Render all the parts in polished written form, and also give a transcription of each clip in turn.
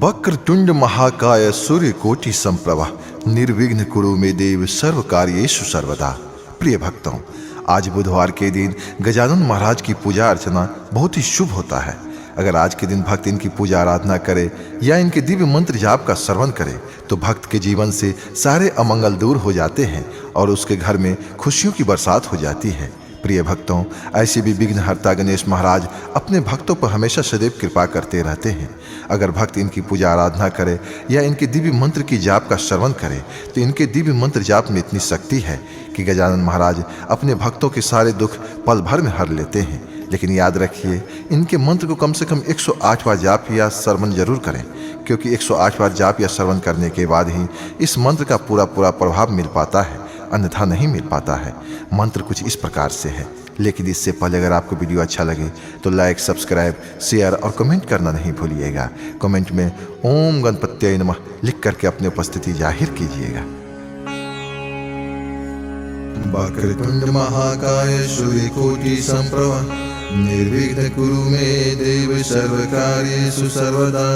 वक्रतुंड महाकाय सूर्यकोटि संप्रभा निर्विघ्न कुरु मे देव सर्व कार्येषु सर्वदा। प्रिय भक्तों, आज बुधवार के दिन गजानन महाराज की पूजा अर्चना बहुत ही शुभ होता है। अगर आज के दिन भक्त इनकी पूजा आराधना करे या इनके दिव्य मंत्र जाप का श्रवण करे तो भक्त के जीवन से सारे अमंगल दूर हो जाते हैं और उसके घर में खुशियों की बरसात हो जाती है। प्रिय भक्तों, ऐसे भी विघ्नहर्ता गणेश महाराज अपने भक्तों पर हमेशा सदैव कृपा करते रहते हैं। अगर भक्त इनकी पूजा आराधना करे या इनके दिव्य मंत्र की जाप का श्रवण करे तो इनके दिव्य मंत्र जाप में इतनी शक्ति है कि गजानन महाराज अपने भक्तों के सारे दुख पल भर में हर लेते हैं। लेकिन याद रखिए, इनके मंत्र को कम से कम 108 बार जाप या श्रवण जरूर करें, क्योंकि 108 बार जाप या श्रवण करने के बाद ही इस मंत्र का पूरा प्रभाव मिल पाता है, अन्यथा नहीं मिल पाता है। मंत्र कुछ इस प्रकार से है, लेकिन इससे पहले अगर आपको वीडियो अच्छा लगे तो लाइक, सब्सक्राइब, शेयर और कमेंट करना नहीं भूलिएगा। कमेंट में ओम गणपत्याय नमः लिख करके अपनी उपस्थिति जाहिर कीजिएगा। वक्रतुंड महाकाय सूर्यकोटि संप्रभा निर्विघ्न कुरु मे देव सर्वकार्येषु सर्वदा।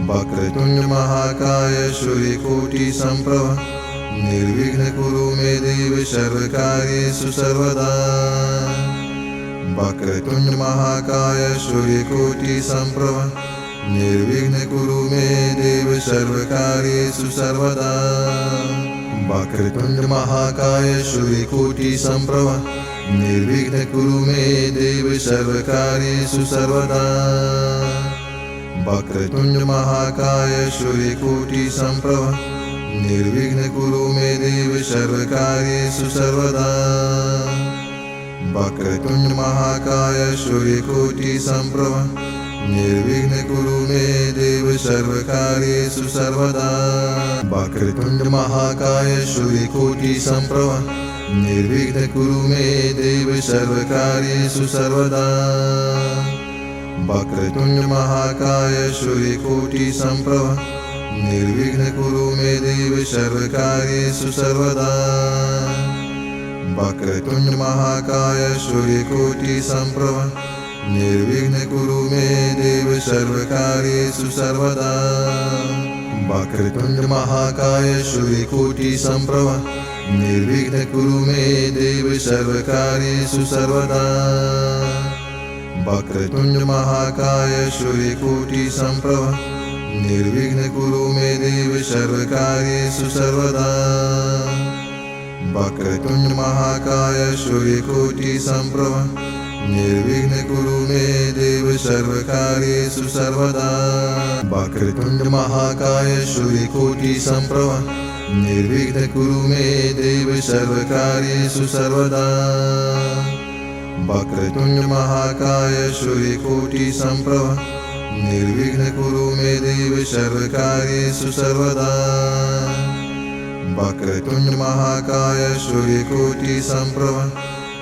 वक्रतुंड महाकाय सूर्यकोटि संप्रभा निर्विघ्न कुरु मे देव सर्वकार्येषु सर्वदा। वक्रतुंड महाकाय सूर्यकोटि संप्रभा निर्विघ्न कुरु मे देव सर्वकार्येषु सर्वदा। वक्रतुंड महाकाय सूर्यकोटि संप्रभा निर्विघ्न कुरु मे देव सर्वकार्येषु सर्वदा। वक्रतुंड महाकाय सूर्यकोटि संप्रभा निर्विघ्न कुरु मे देव सर्वकार्येषु सर्वदा। वक्रतुंड महाकाय सूर्यकोटि संप्रभा निर्विघ्न कुरु मे देव सर्वकार्येषु सर्वदा। वक्रतुंड महाकाय सूर्यकोटि संप्रभा निर्विघ्न कुरु मे देव सर्वकार्येषु सर्वदा। वक्रतुंड महाकाय सूर्यकोटि संप्रभा निर्विघ्न कुरु मे देव सर्वकार्येषु सर्वदा। वक्रतुंड महाकाय सूर्यकोटि संप्रभा निर्विघ्न कुरु मे देव सर्वकार्येषु सर्वदा। वक्रतुंड महाकाय सूर्यकोटि संप्रभा निर्विघ्न कुरु मे देव सर्वकार्येषु सर्वदा। वक्रतुंड महाकाय सूर्यकोटि संप्रभा निर्विघ्न कुरु मे देव सर्वकार्येषु सर्वदा। वक्रतुंड महाकाय सूर्यकोटि संप्रभा निर्विघ्न कुरु मे देव सर्वकार्येषु सर्वदा। वक्रतुंड महाकाय सूर्यकोटि संप्रभा निर्विघ्न कुरु मे देव सर्वकार्येषु सर्वदा। वक्रतुंड महाकाय सूर्यकोटि संप्रभा निर्विघ्न कुरु मे देव सर्वकार्येषु सर्वदा। वक्रतुंड महाकाय सूर्यकोटि संप्रभा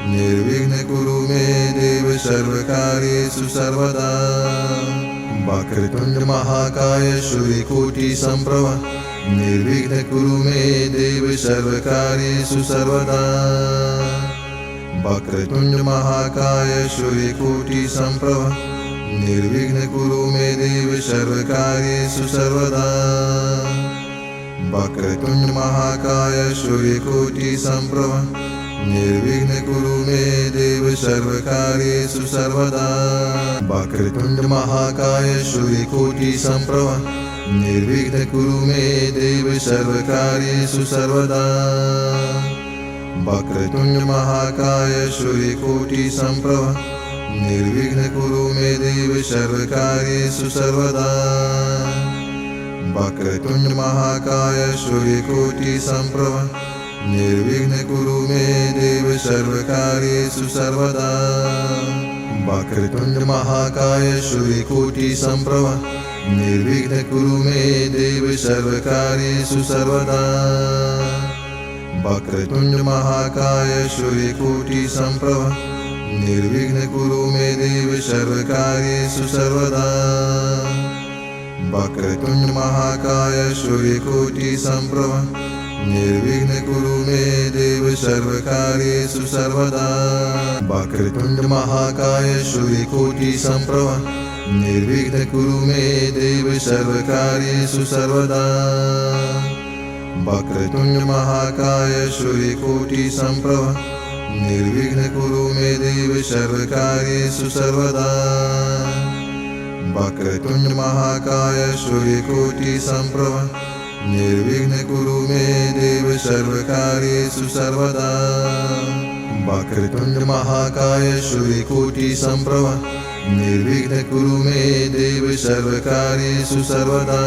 निर्विघ्न कुरु मे देव सर्वकार्येषु सर्वदा। वक्रतुंड महाकाय सूर्यकोटि संप्रभा निर्विघ्न कुरु मे देव सर्वकार्येषु सर्वदा। वक्रतुंड महाकाय सूर्यकोटि संप्रभा निर्विघ्न कुरु मे देव सर्वकार्येषु सर्वदा। वक्रतुंड महाकाय सूर्यकोटि संप्रभा निर्विघ्न कुरु मे देव सर्वकार्येषु सर्वदा। वक्रतुंड महाकाय सूर्यकोटि संप्रभा निर्विघ्न कुरु मे देव सर्वकार्येषु सर्वदा। वक्रतुंड महाकाय सूर्यकोटि संप्रभा निर्विघ्न कुरु मे देव सर्वकार्येषु सर्वदा। वक्रतुंड महाकाय सूर्यकोटि संप्रभा निर्विघ्न कुरु मे देव सर्वकार्येषु सर्वदा। वक्रतुंड महाकाय सूर्यकोटि संप्रभा निर्विघ्न कुरु मे देव सर्वकार्येषु सर्वदा। वक्रतुंड महाकाय सूर्यकोटि संप्रभा निर्विघ्न कुरु मे देव सर्वकार्येषु सर्वदा। वक्रतुंड महाकाय सूर्यकोटि संप्रभा निर्विघ्न कुरु मे देव सर्वकार्येषु सर्वदा। वक्रतुंड महाकाय सूर्यकोटि संप्रभा निर्विघ्न कुरु मे देव सर्वकार्येषु सर्वदा। वक्रतुंड महाकाय सूर्यकोटि संप्रभ निर्विघ्न कुरु मे देव सर्वकार्येषु सर्वदा। वक्रतुंड महाकाय सूर्यकोटि संप्रभ निर्विघ्न कुरु मे देव सर्वकार्येषु सर्वदा। वक्रतुंड महाकाय सूर्यकोटि संप्रभ निर्विघ्न कुरु मे देव सर्वकार्येषु सर्वदा।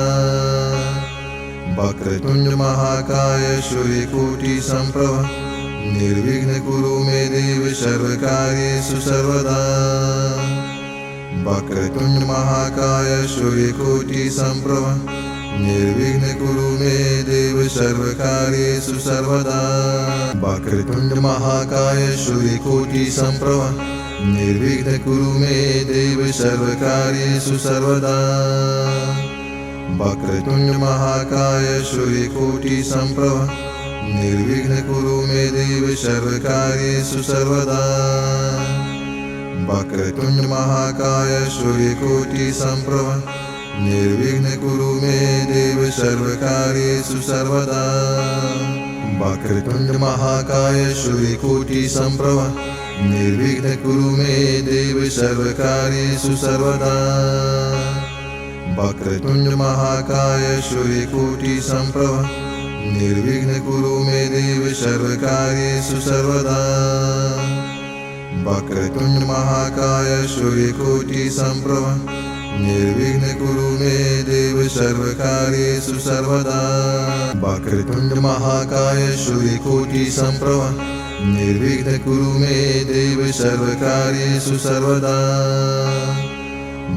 वक्रतुंड महाकाय सूर्यकोटि संप्रभ निर्विघ्न कुरु मे देव सर्वकार्येषु सर्वदा। वक्रतुंड महाकाय सूर्यकोटि संप्रभ निर्विघ्न कुरु मे देव सर्वकार्येषु सर्वदा। वक्रतुंड महाकाय सूर्यकोटि संप्रभ निर्विघ्न कुरु मे देव सर्वकार्येषु सर्वदा। वक्रतुंड महाकाय सूर्यकोटि संप्रभ निर्विघ्न कुरु मे देव सर्वकार्येषु सर्वदा। वक्रतुंड महाकाय सूर्यकोटि संप्रभ निर्विघ्न कुरु मे देव सर्वकार्येषु सर्वदा। वक्रतुंड महाकाय सूर्यकोटि संप्रभ निर्विघ्न कुरु मे देव सर्वकार्येषु सर्वदा। वक्रतुंड महाकाय सूर्यकोटि संप्रभ निर्विघ्न कुरु मे देव सर्वकार्येषु सर्वदा। वक्रतुंड महाकाय सूर्यकोटि संप्रभ निर्विघ्न कुरु मे देव सर्वकार्येषु सर्वदा। वक्रतुंड महाकाय सूर्यकोटि संप्रभ निर्विघ्न कुरु मे देव सर्वकार्येषु सर्वदा।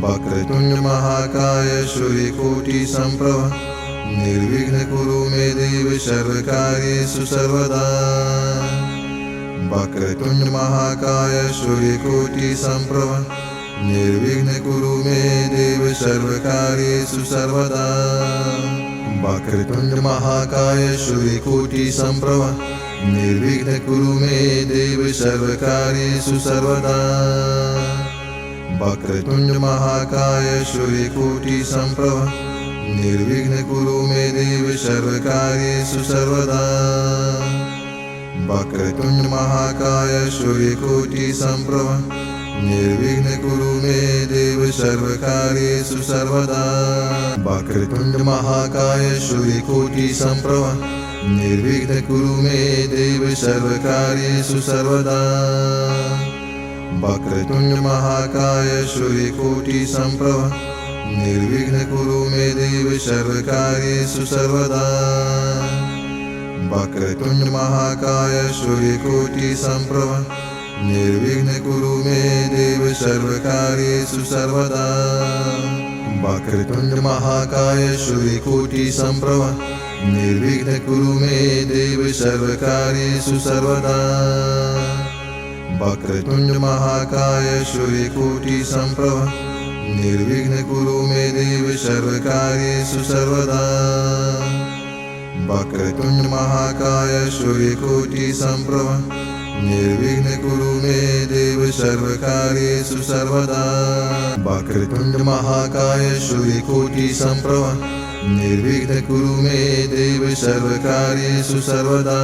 वक्रतुंड महाकाय सूर्यकोटि संप्रभ निर्विघ्न कुरु मे देव सर्वकार्येषु सर्वदा। वक्रतुंड महाकाय सूर्यकोटि संप्रभ निर्विघ्न कुरु मे देव सर्वकार्येषु सर्वदा। वक्रतुंड महाकाय सूर्यकोटि संप्रभ निर्विघ्न कुरु मे देव सर्वकार्येषु सर्वदा। वक्रतुंड महाकाय सूर्यकोटि संप्रभ निर्विघ्न कुरु मे देव सर्वकार्येषु सर्वदा। वक्रतुंड महाकाय सूर्यकोटि संप्रभ निर्विघ्न कुरु मे देव सर्वकार्येषु सर्वदा। वक्रतुंड महाकाय सूर्यकोटि संप्रभ निर्विघ्न कुरु मे देव सर्वकार्येषु सर्वदा। वक्रतुंड महाकाय सूर्यकोटि संप्रभ निर्विघ्न कुरु मे देव सर्वकार्येषु सर्वदा। वक्रतुंड महाकाय सूर्यकोटि संप्रभ निर्विघ्न कुरु मे देव सर्वकार्येषु सर्वदा। वक्रतुंड महाकाय सूर्यकोटि संप्रभ निर्विघ्न कुरु मे देव सर्वकार्येषु सर्वदा। वक्रतुंड महाकाय सूर्यकोटि संप्रभ निर्विघ्न कुरु मे देव सर्वकार्येषु सर्वदा। वक्रतुंड महाकाय सूर्यकोटि संप्रभ निर्विघ्न कुरु मे देव सर्वकार्येषु सर्वदा। वक्रतुंड महाकाय सूर्यकोटि संप्रभ निर्विघ्न कुरु मे देव सर्वकार्येषु सर्वदा।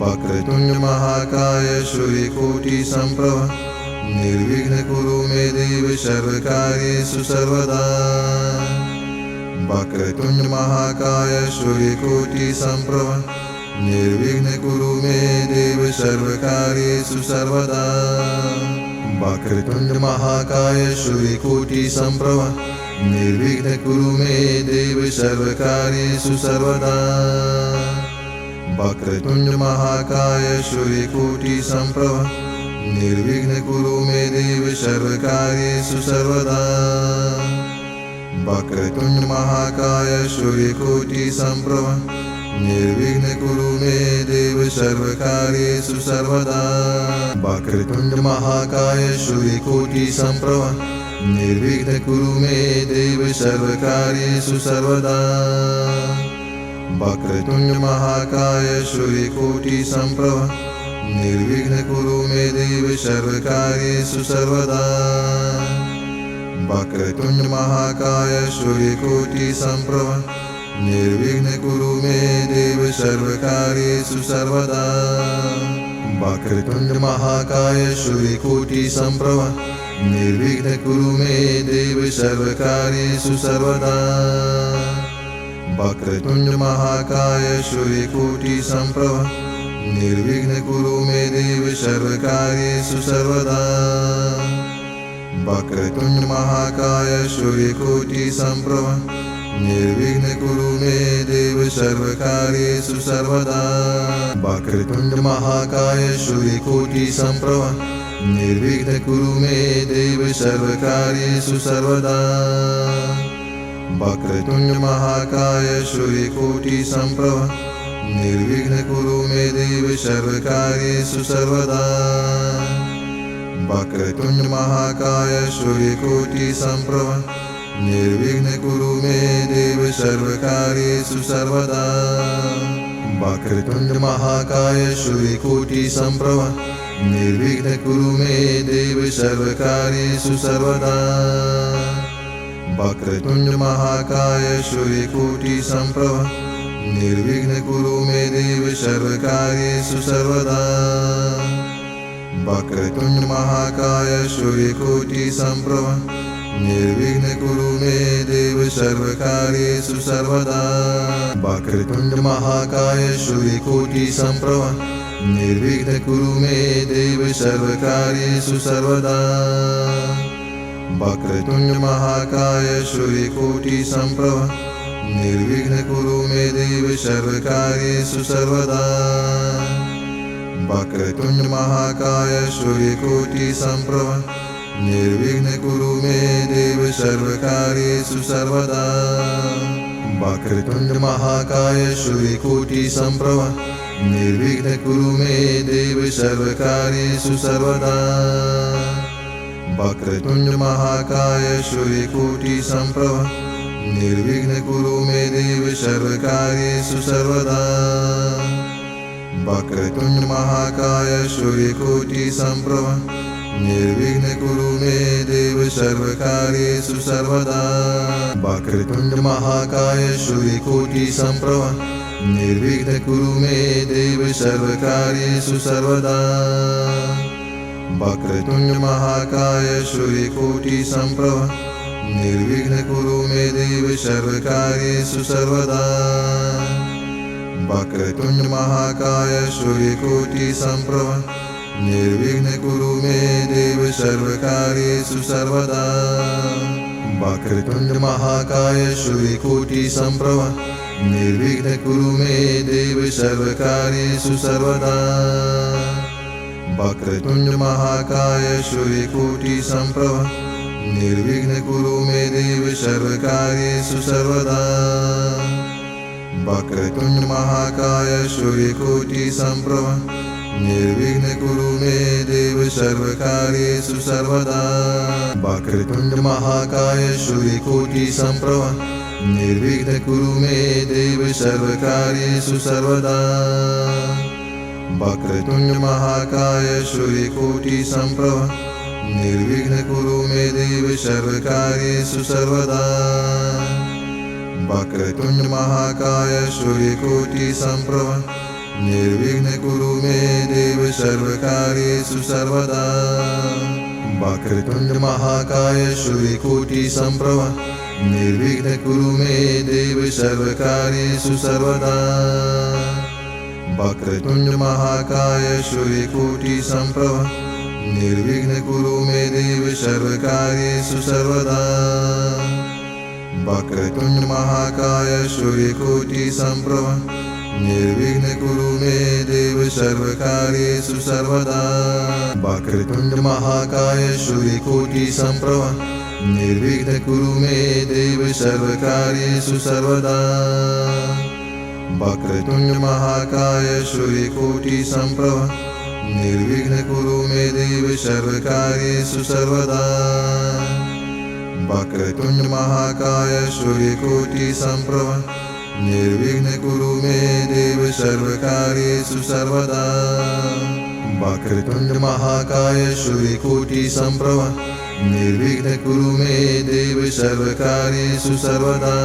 वक्रतुंड महाकाय सूर्यकोटि संप्रभ निर्विघ्न कुरु मे देव सर्वकार्येषु सर्वदा। वक्रतुंड महाकाय सूर्यकोटि संप्रभ निर्विघ्न कुरु मे देव सर्वकार्येषु सर्वदा। वक्रतुंड महाकाय सूर्यकोटि संप्रभ निर्विघ्न कुरु मे देव सर्वकार्येषु सर्वदा। वक्रतुंड महाकाय सूर्यकोटि संप्रभ निर्विघ्न कुरु मे देव सर्वकार्येषु सर्वदा। वक्रतुंड महाकाय सूर्यकोटि संप्रभ निर्विघ्न कुरु मे देव सर्वकार्येषु सर्वदा। वक्रतुंड महाकाय सूर्यकोटि संप्रभ निर्विघ्न कुरु मे देव सर्वकार्येषु सर्वदा। वक्रतुंड महाकाय सूर्यकोटि संप्रभ निर्विघ्न कुरु मे देव सर्वकार्येषु सर्वदा। वक्रतुंड महाकाय सूर्यकोटि संप्रभ निर्विघ्न कुरु मे देव सर्वकार्येषु सर्वदा। वक्रतुंड महाकाय सूर्यकोटि संप्रभ निर्विघ्न कुरु मे देव सर्वकार्येषु सर्वदा। वक्रतुंड महाकाय सूर्यकोटि संप्रभ निर्विघ्न कुरु मे देव सर्वकार्येषु सर्वदा। वक्रतुंड महाकाय सूर्यकोटि संप्रभ निर्विघ्न कुरु मे देव सर्वकार्येषु सर्वदा। वक्रतुंड महाकाय सूर्यकोटि संप्रभ निर्विघ्न कुरु मे देव सर्वकार्येषु सर्वदा। वक्रतुंड महाकाय सूर्यकोटि संप्रभ निर्विघ्न कुरु मे देव सर्वकार्येषु सर्वदा। वक्रतुंड महाकाय सूर्यकोटि संप्रभ निर्विघ्न कुरु मे देव सर्वकार्येषु सर्वदा। वक्रतुंड महाकाय सूर्यकोटि संप्रभ निर्विघ्न कुरु मे देव सर्वकार्येषु सर्वदा। वक्रतुंड महाकाय सूर्यकोटि संप्रभ निर्विघ्न कुरु मे देव सर्वकार्येषु सर्वदा। वक्रतुंड महाकाय सूर्यकोटि संप्रभ निर्विघ्न कुरु मे देव सर्वकार्येषु सर्वदा। वक्रतुंड महाकाय सूर्यकोटि संप्रभ निर्विघ्न कुरु मे देव सर्वकार्येषु सर्वदा। वक्रतुंड महाकाय सूर्यकोटि संप्रभ निर्विघ्न कुरु मे देव सर्वकार्येषु सर्वदा। वक्रतुंड महाकाय सूर्यकोटि संप्रभ निर्विघ्न कुरु मे देव सर्वकार्येषु सर्वदा। वक्रतुंड महाकाय सूर्यकोटि संप्रभ निर्विघ्न कुरु मे देव सर्वकार्येषु सर्वदा। वक्रतुंड महाकाय सूर्यकोटि संप्रभ निर्विघ्न कुरु मे देव सर्वकार्येषु सर्वदा। वक्रतुंड महाकाय सूर्यकोटि संप्रभ निर्विघ्न कुरु मे देव सर्वकार्येषु सर्वदा। वक्रतुंड महाकाय सूर्यकोटि संप्रभ निर्विघ्न कुरु मे देव सर्वकार्येषु सर्वदा। वक्रतुंड महाकाय सूर्यकोटि संप्रभ निर्विघ्न कुरु मे देव सर्वकार्येषु सर्वदा। वक्रतुंड महाकाय सूर्यकोटि संप्रभ निर्विघ्न कुरु मे देव सर्वकार्येषु सर्वदा। वक्रतुंड महाकाय सूर्यकोटि संप्रभ निर्विघ्न कुरु मे देव सर्वकार्येषु सर्वदा। वक्रतुंड महाकाय सूर्यकोटि संप्रभ निर्विघ्न कुरु मे देव सर्वकार्येषु सर्वदा। वक्रतुंड महाकाय सूर्यकोटि संप्रभ निर्विघ्न कुरु मे देव सर्वकार्येषु सर्वदा। वक्रतुंड महाकाय सूर्यकोटि संप्रभ निर्विघ्न कुरु मे देव सर्वकार्येषु सर्वदा। वक्रतुंड महाकाय सूर्यकोटि संप्रभ निर्विघ्न कुरु मे देव सर्वकार्येषु सर्वदा। वक्रतुंड महाकाय सूर्यकोटि संप्रभ निर्विघ्न कुरु मे देव सर्वकार्येषु सर्वदा। वक्रतुंड महाकाय सूर्यकोटि संप्रभ निर्विघ्न कुरु मे देव सर्वकार्येषु सर्वदा। वक्रतुंड महाकाय सूर्यकोटि संप्रभ निर्विघ्न कुरु मे देव सर्वकार्येषु सर्वदा। वक्रतुंड महाकाय सूर्यकोटि संप्रभ निर्विघ्न कुरु मे देव सर्वकार्येषु सर्वदा। वक्रतुंड महाकाय सूर्यकोटि संप्रभ निर्विघ्न कुरु मे देव सर्वकार्येषु सर्वदा। वक्रतुंड महाकाय सूर्यकोटि संप्रभ निर्विघ्न कुरु मे देव सर्वकार्येषु सर्वदा। वक्रतुंड महाकाय सूर्यकोटि संप्रभ निर्विघ्न कुरु मे देव सर्वकार्येषु सर्वदा। वक्रतुंड महाकाय सूर्यकोटि संप्रभ निर्विघ्न कुरु मे देव सर्वकार्येषु सर्वदा।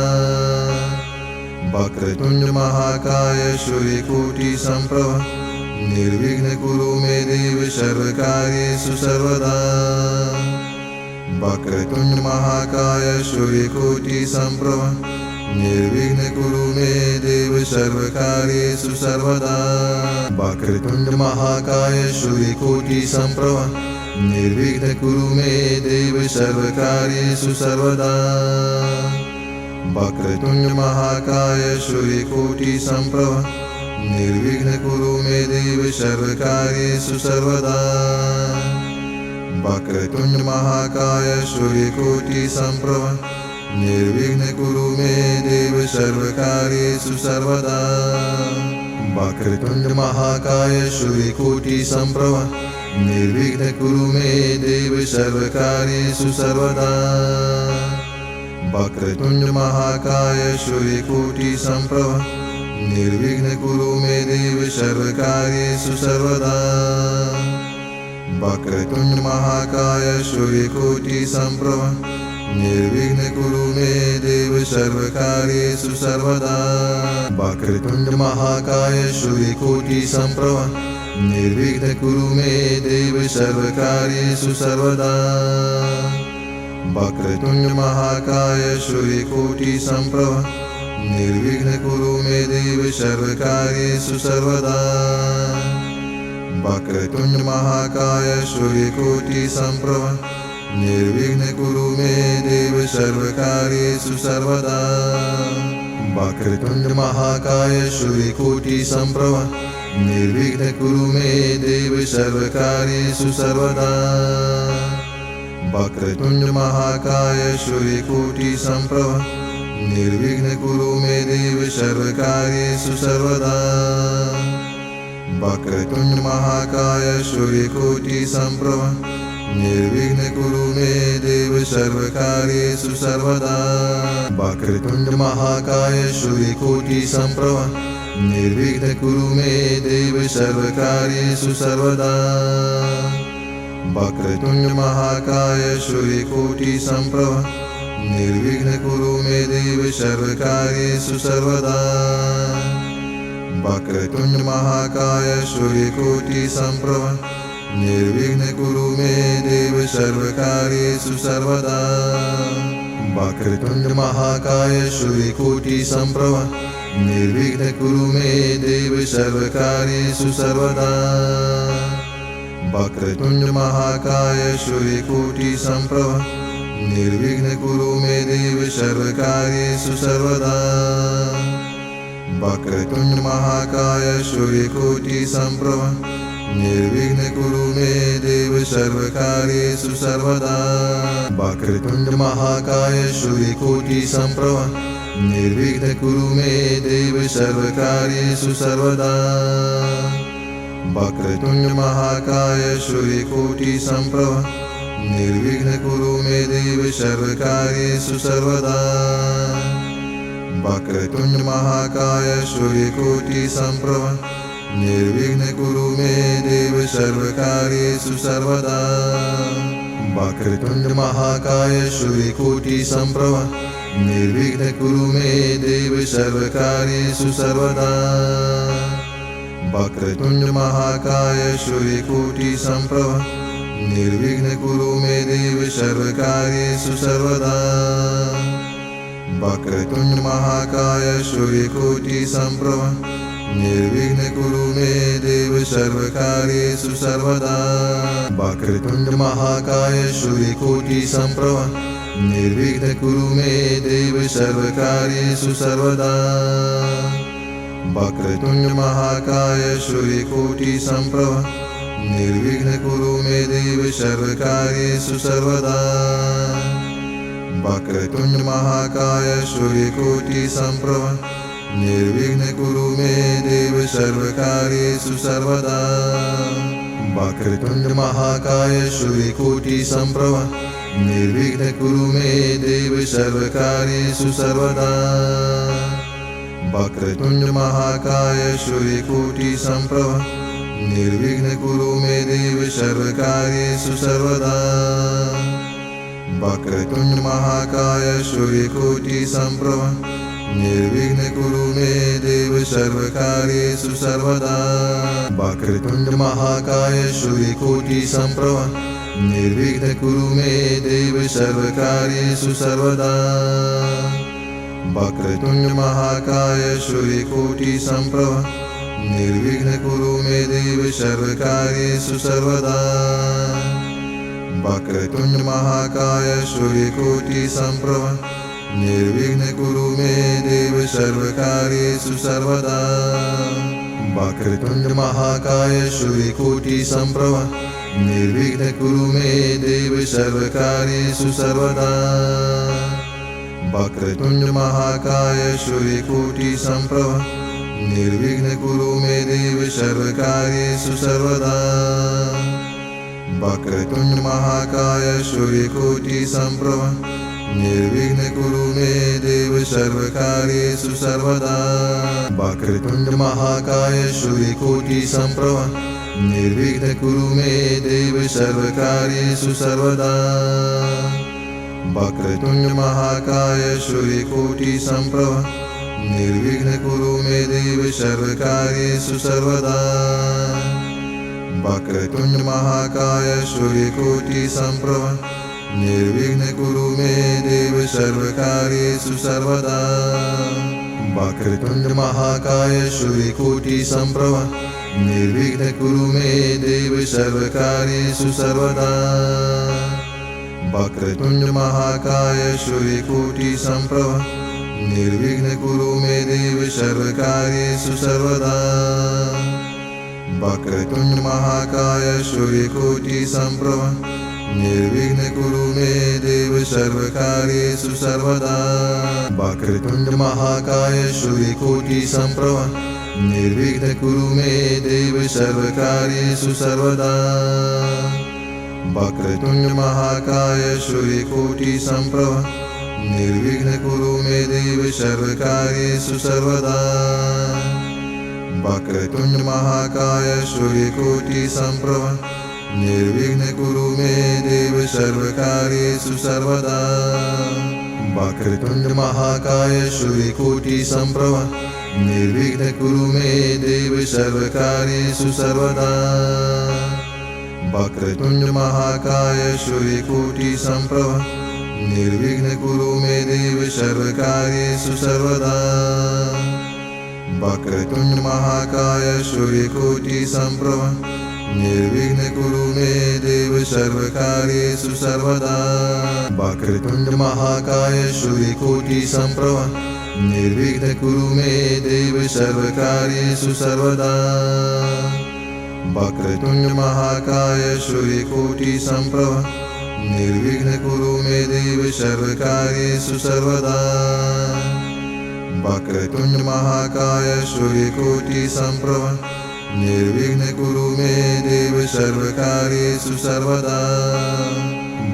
वक्रतुंड महाकाय सूर्यकोटि संप्रभ निर्विघ्न कुरु मे देव सर्वकार्येषु सर्वदा। वक्रतुंड महाकाय सूर्यकोटि संप्रभ निर्विघ्न कुरु मे देव सर्वकार्येषु सर्वदा। वक्रतुंड महाकाय सूर्यकोटि संप्रभ निर्विघ्न कुरु मे देव सर्वकार्येषु सर्वदा। वक्रतुंड महाकाय सूर्यकोटि संप्रभ निर्विघ्न कुरु मे देव सर्वकार्येषु सर्वदा। वक्रतुंड महाकाय सूर्यकोटि संप्रभ निर्विघ्न कुरु मे देव सर्वकार्येषु सर्वदा। वक्रतुंड महाकाय सूर्यकोटि संप्रभ निर्विघ्न कुरु मे देव सर्वकार्येषु सर्वदा। वक्रतुंड महाकाय सूर्यकोटि संप्रभ निर्विघ्न कुरु मे देव सर्वकार्येषु सर्वदा। वक्रतुंड महाकाय सूर्यकोटि संप्रभ निर्विघ्न कुरु मे देव सर्वकार्येषु सर्वदा। वक्रतुंड महाकाय सूर्यकोटि संप्रभ निर्विघ्न कुरु मे देव सर्वकार्येषु सर्वदा। वक्रतुंड महाकाय सूर्यकोटि संप्रभ निर्विघ्न कुरु मे देव सर्वकार्येषु सर्वदा। वक्रतुंड महाकाय सूर्यकोटि संप्रभ निर्विघ्न कुरु मे देव सर्वकार्येषु सर्वदा। वक्रतुंड महाकाय सूर्यकोटि संप्रभ निर्विघ्न कुरु मे देव सर्वकार्येषु सर्वदा। वक्रतुंड महाकाय सूर्यकोटि संप्रभ निर्विघ्न कुरु मे देव सर्वकार्येषु सर्वदा। वक्रतुंड महाकाय सूर्यकोटि संप्रभ निर्विघ्न कुरु मे देव सर्वकार्येषु सर्वदा। वक्रतुंड महाकाय सूर्यकोटि संप्रभ निर्विघ्न कुरु मे देव सर्वकार्येषु सर्वदा। वक्रतुंड महाकाय सूर्यकोटि संप्रभ निर्विघ्न कुरु मे देव सर्वकार्येषु सर्वदा। वक्रतुंड महाकाय सूर्यकोटि संप्रभ निर्विघ्न कुरु मे देव सर्वकार्येषु सर्वदा। वक्रतुंड महाकाय सूर्यकोटि संप्रभ निर्विघ्न कुरु मे देव सर्वकार्येषु सर्वदा। वक्रतुंड महाकाय सूर्यकोटि संप्रभ निर्विघ्न कुरु मे देव सर्वकार्येषु सर्वदा। वक्रतुंड महाकाय सूर्यकोटि संप्रभ निर्विघ्न कुरु मे देव सर्वकार्येषु सर्वदा। वक्रतुंड महाकाय सूर्यकोटि संप्रभ निर्विघ्न कुरु मे देव सर्वकार्येषु सर्वदा। वक्रतुंड महाकाय सूर्यकोटि संप्रभ निर्विघ्न कुरु मे देव सर्वकार्येषु सर्वदा। वक्रतुंड महाकाय सूर्यकोटि संप्रभ निर्विघ्न कुरु मे देव सर्वकार्येषु सर्वदा। वक्रतुंड महाकाय सूर्यकोटि संप्रभ निर्विघ्न कुरु मे देव सर्वकार्येषु सर्वदा। वक्रतुंड महाकाय सूर्यकोटि संप्रभ निर्विघ्न कुरु मे देव सर्वकार्येषु सर्वदा। वक्रतुंड महाकाय सूर्यकोटि संप्रभ निर्विघ्न कुरु मे देव सर्वकार्येषु सर्वदा। वक्रतुंड महाकाय सूर्यकोटि संप्रभ निर्विघ्न कुरु मे देव सर्वकार्येषु सर्वदा। वक्रतुंड महाकाय सूर्यकोटि संप्रभ निर्विघ्न कुरु मे देव सर्वकार्येषु सर्वदा। वक्रतुंड महाकाय सूर्यकोटि संप्रभ निर्विघ्न कुरु मे देव सर्वकार्येषु सर्वदा। वक्रतुंड महाकाय सूर्यकोटि संप्रभ निर्विघ्न कुरु मे देव सर्वकार्येषु सर्वदा। वक्रतुंड महाकाय सूर्यकोटि संप्रभ निर्विघ्न कुरु मे देव सर्वकार्येषु सर्वदा। वक्रतुंड महाकाय सूर्यकोटि संप्रभ निर्विघ्न कुरु मे देव सर्वकार्येषु सर्वदा। वक्रतुंड महाकाय सूर्यकोटि संप्रभ निर्विघ्न कुरु मे देव सर्वकार्येषु सर्वदा। वक्रतुंड महाकाय सूर्यकोटि संप्रभ निर्विघ्न कुरु मे देव सर्वकार्येषु सर्वदा। वक्रतुंड महाकाय सूर्यकोटि संप्रभ निर्विघ्न कुरु मे देव सर्वकार्येषु सर्वदा। वक्रतुंड महाकाय सूर्यकोटि संप्रभ निर्विघ्न कुरु मे देव सर्वकार्येषु सर्वदा। वक्रतुंड महाकाय सूर्यकोटि संप्रभ निर्विघ्न कुरु मे देव सर्वकार्येषु सर्वदा। वक्रतुंड महाकाय सूर्यकोटि संप्रभ निर्विघ्न कुरु मे देव सर्वकार्येषु सर्वदा। वक्रतुंड महाकाय सूर्यकोटि संप्रभ निर्विघ्न कुरु मे देव सर्वकार्येषु सर्वदा। वक्रतुंड महाकाय सूर्यकोटि संप्रभ निर्विघ्न कुरु मे देव सर्वकार्येषु सर्वदा। वक्रतुंड महाकाय सूर्यकोटि संप्रभ निर्विघ्न कुरु मे देव सर्वकार्येषु सर्वदा। वक्रतुंड महाकाय सूर्यकोटि संप्रभ निर्विघ्न कुरु मे देव सर्वकार्येषु सर्वदा। वक्रतुंड महाकाय सूर्यकोटि संप्रभ निर्विघ्न कुरु मे देव सर्वकार्येषु सर्वदा। वक्रतुंड महाकाय सूर्यकोटि संप्रभ निर्विघ्न कुरु मे देव सर्वकार्येषु सर्वदा। वक्रतुंड महाकाय सूर्यकोटि संप्रभ निर्विघ्न कुरु मे देव सर्वकार्येषु सर्वदा। वक्रतुंड महाकाय सूर्यकोटि संप्रभ निर्विघ्न कुरु मे देव सर्वकार्येषु सर्वदा। वक्रतुंड महाकाय सूर्यकोटि संप्रभ निर्विघ्न कुरु मे देव सर्वकार्येषु सर्वदा। वक्रतुंड महाकाय सूर्यकोटि संप्रभ निर्विघ्न कुरु मे देव सर्वकार्येषु सर्वदा। वक्रतुंड महाकाय सूर्यकोटि संप्रभ निर्विघ्न कुरु मे देव सर्वकार्येषु सर्वदा। वक्रतुंड महाकाय सूर्यकोटि संप्रभ निर्विघ्न कुरु मे देव सर्वकार्येषु सर्वदा। वक्रतुंड महाकाय सूर्यकोटि संप्रभ निर्विघ्न कुरु मे देव सर्वकार्येषु सर्वदा। वक्रतुंड महाकाय सूर्यकोटि संप्रभ निर्विघ्न कुरु मे देव सर्वकार्येषु सर्वदा। वक्रतुंड महाकाय सूर्यकोटि संप्रभ निर्विघ्न कुरु मे देव सर्वकार्येषु सर्वदा।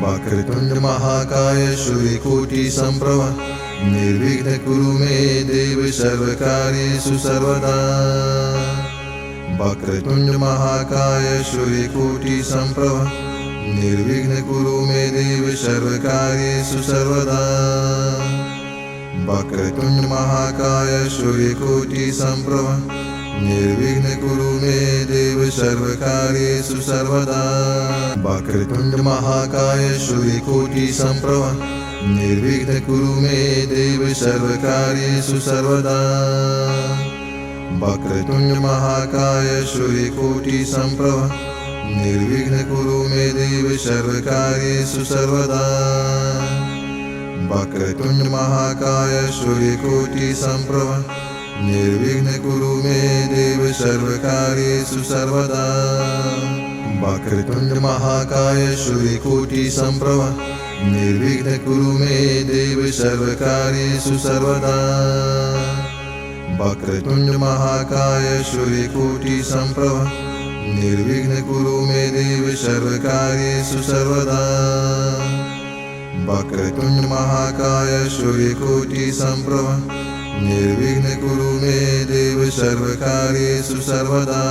वक्रतुंड महाकाय सूर्यकोटि संप्रभ निर्विघ्न कुरु मे देव सर्वकार्येषु सर्वदा। वक्रतुंड महाकाय सूर्यकोटि संप्रभ निर्विघ्न कुरु मे देव सर्वकार्येषु सर्वदा। वक्रतुंड महाकाय सूर्यकोटि संप्रभ निर्विघ्न कुरु मे देव सर्वकार्येषु सर्वदा। वक्रतुंड महाकाय सूर्यकोटि संप्रभ निर्विघ्न कुरु मे देव सर्वकार्येषु सर्वदा। वक्रतुंड महाकाय सूर्यकोटि संप्रभ निर्विघ्न कुरु मे देव सर्वकार्येषु सर्वदा। वक्रतुंड महाकाय सूर्यकोटि संप्रभ निर्विघ्न कुरु मे देव सर्वकार्येषु सर्वदा। वक्रतुंड महाकाय सूर्यकोटि संप्रभ निर्विघ्न कुरु मे देव सर्वकार्येषु सर्वदा। वक्रतुंड महाकाय सूर्यकोटि संप्रभ निर्विघ्न कुरु मे देव सर्वकार्येषु सर्वदा। वक्रतुंड महाकाय सूर्यकोटि संप्रभ निर्विघ्न कुरु मे देव सर्वकार्येषु सर्वदा।